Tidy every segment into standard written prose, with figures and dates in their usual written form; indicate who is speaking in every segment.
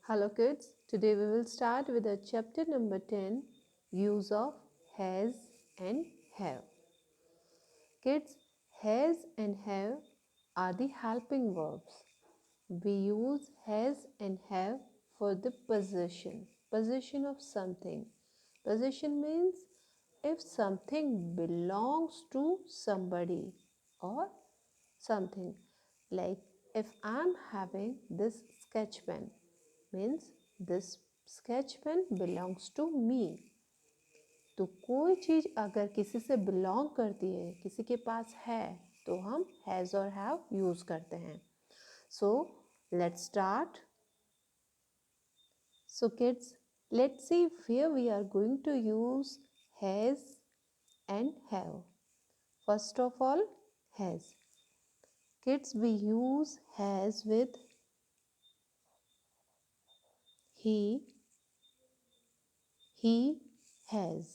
Speaker 1: Hello kids, today we will start with the chapter number 10, use of has and have. Kids, has and have are the helping verbs. We use has and have for the possession of something. Possession means if something belongs to somebody or something. Like if I'm having this sketch pen, means this sketch pen belongs to me. तो कोई चीज़ अगर किसी से belong करती है, किसी के पास है, तो हम हैज़ और हैव यूज़ करते हैं. So let's start. So kids, let's see where we are going to use has and have. First of all, has. Kids, we use has with he has.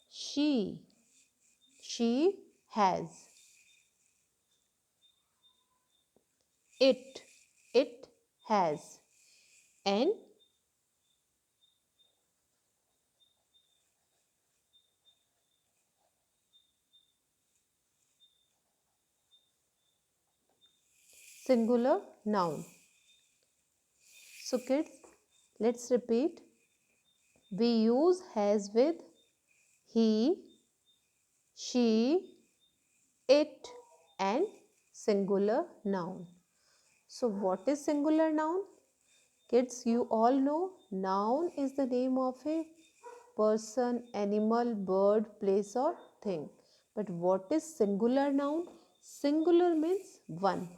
Speaker 1: She has. It has. And singular noun. So kids, let's repeat. We use has with he, she, it and singular noun. So what is singular noun? Kids, you all know noun is the name of a person, animal, bird, place or thing. But what is singular noun? Singular means one.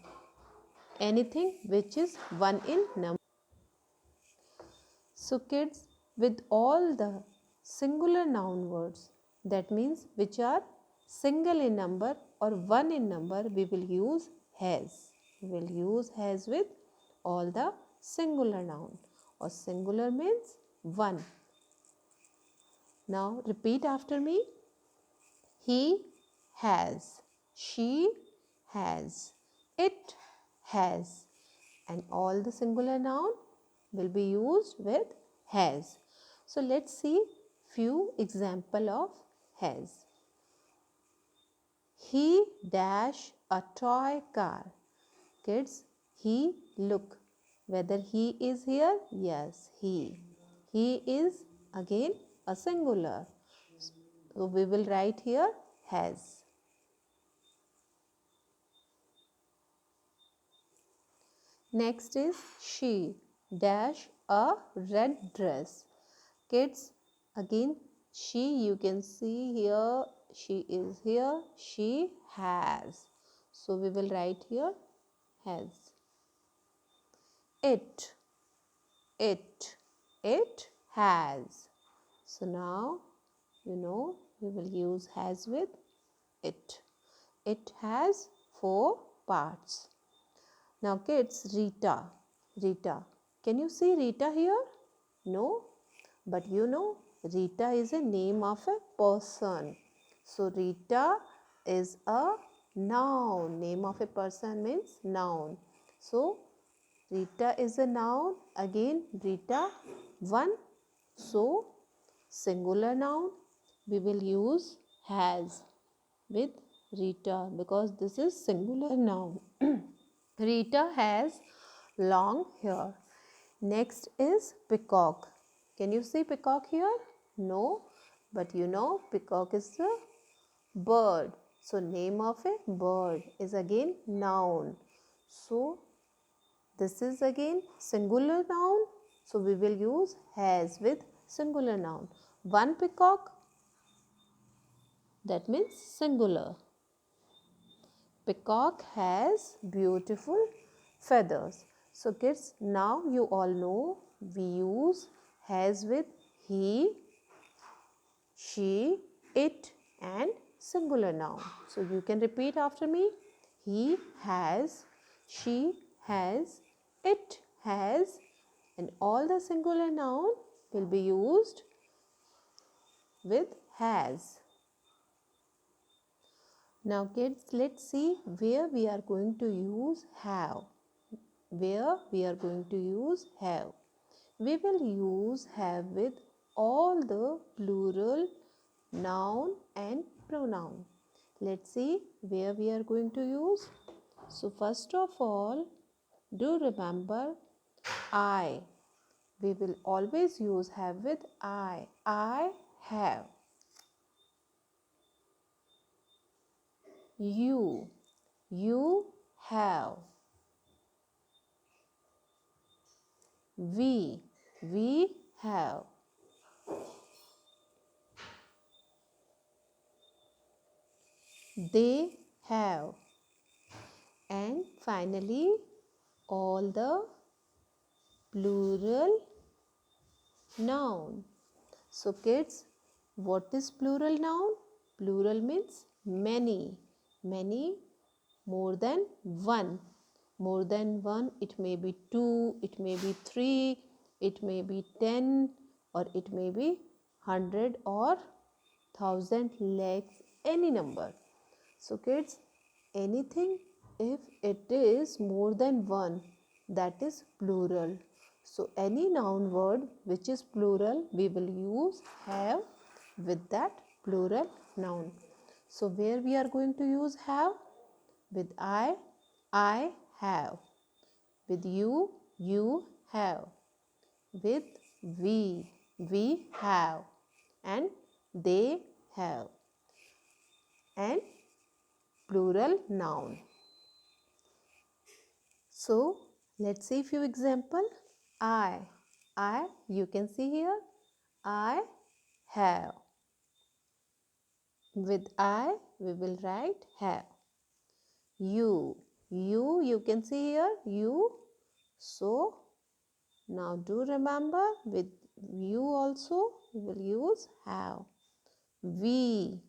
Speaker 1: Anything which is one in number. So kids, with all the singular noun words, that means which are single in number or one in number, we will use has. We will use has with all the singular noun, or singular means one. Now repeat after me. He has, she has, it has, and all the singular noun will be used with has. So let's see few example of has. He dash a toy car. Kids, he look. Whether he is here? Yes, he. He is again a singular. So we will write here has. Next is she dash a red dress. Kids, again she, you can see here, she is here, she has. So we will write here has. It has. So now you know we will use has with it. It has 4 parts. Now kids, Rita. Can you see Rita here? No? But you know, Rita is a name of a person. So Rita is a noun. Name of a person means noun. So Rita is a noun. Again, Rita, one. So singular noun, we will use has with Rita because this is singular noun. Rita has long hair. Next is peacock. Can you see peacock here? No, but you know peacock is a bird. So name of a bird is again noun. So this is again singular noun. So we will use has with singular noun. One peacock, that means singular. Peacock has beautiful feathers. So kids, now you all know we use has with he, she, it and singular noun. So you can repeat after me. He has, she has, it has, and all the singular noun will be used with has. Now kids, let's see where we are going to use have. where we are going to use have. We will use have with all the plural noun and pronoun. Let's see where we are going to use. So first of all, do remember I. We will always use have with I. I have. You. You have. We. We have. They have. And finally, all the plural noun. So kids, what is plural noun? Plural means many. Many, more than one. More than one, it may be two, it may be three, it may be 10, or it may be 100 or 1000, lakhs, any number. So kids, anything if it is more than one, that is plural. So any noun word which is plural, we will use have with that plural noun. So where we are going to use have? With I have. With you have. With we have. And they have. And plural noun. So let's see few example. I, you can see here, I have. With I, we will write have. You can see here, you. So now do remember, with you also we will use have. We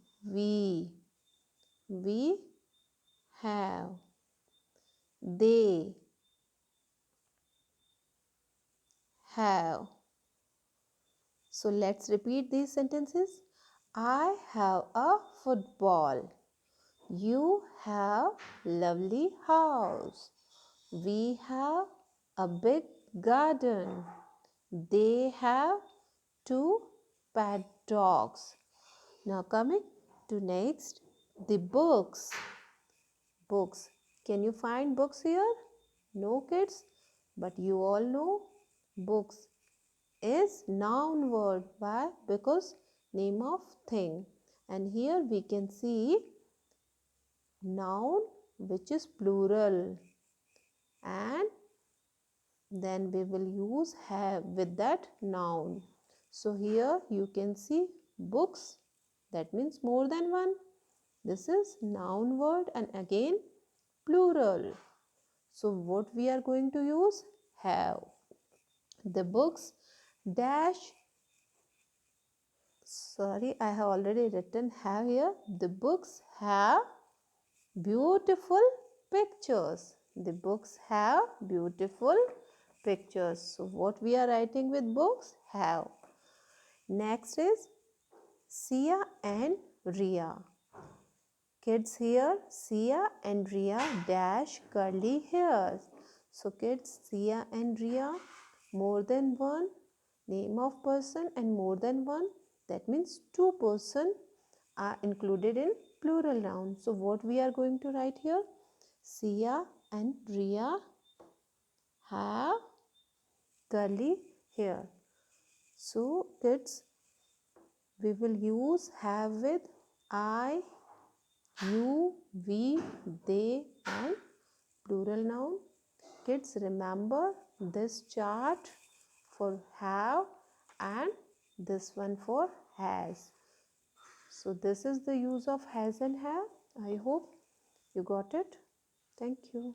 Speaker 1: have. They have. So let's repeat these sentences. I have a football. You have lovely house. We have a big garden. They have two pet dogs. Now coming to next, the books. Books. Can you find books here? No kids, but you all know books is noun word. Why? Because name of thing. And here we can see noun which is plural, and then we will use have with that noun. So here you can see books, that means more than one. This is noun word and again plural. So what we are going to use? Have. The books dash, sorry, I have already written have here. The books have beautiful pictures. The books have beautiful pictures. So what we are writing with books? Have. Next is Sia and Ria. Kids here, Sia and Ria dash curly hairs. So kids, Sia and Ria, more than one, name of person and more than one, that means two person are included in plural noun. So what we are going to write here? Sia and Ria have curly hair. So kids, we will use have with I, you, we, they and plural noun. Kids, remember this chart for have and this one for has. So this is the use of has and have. I hope you got it. Thank you.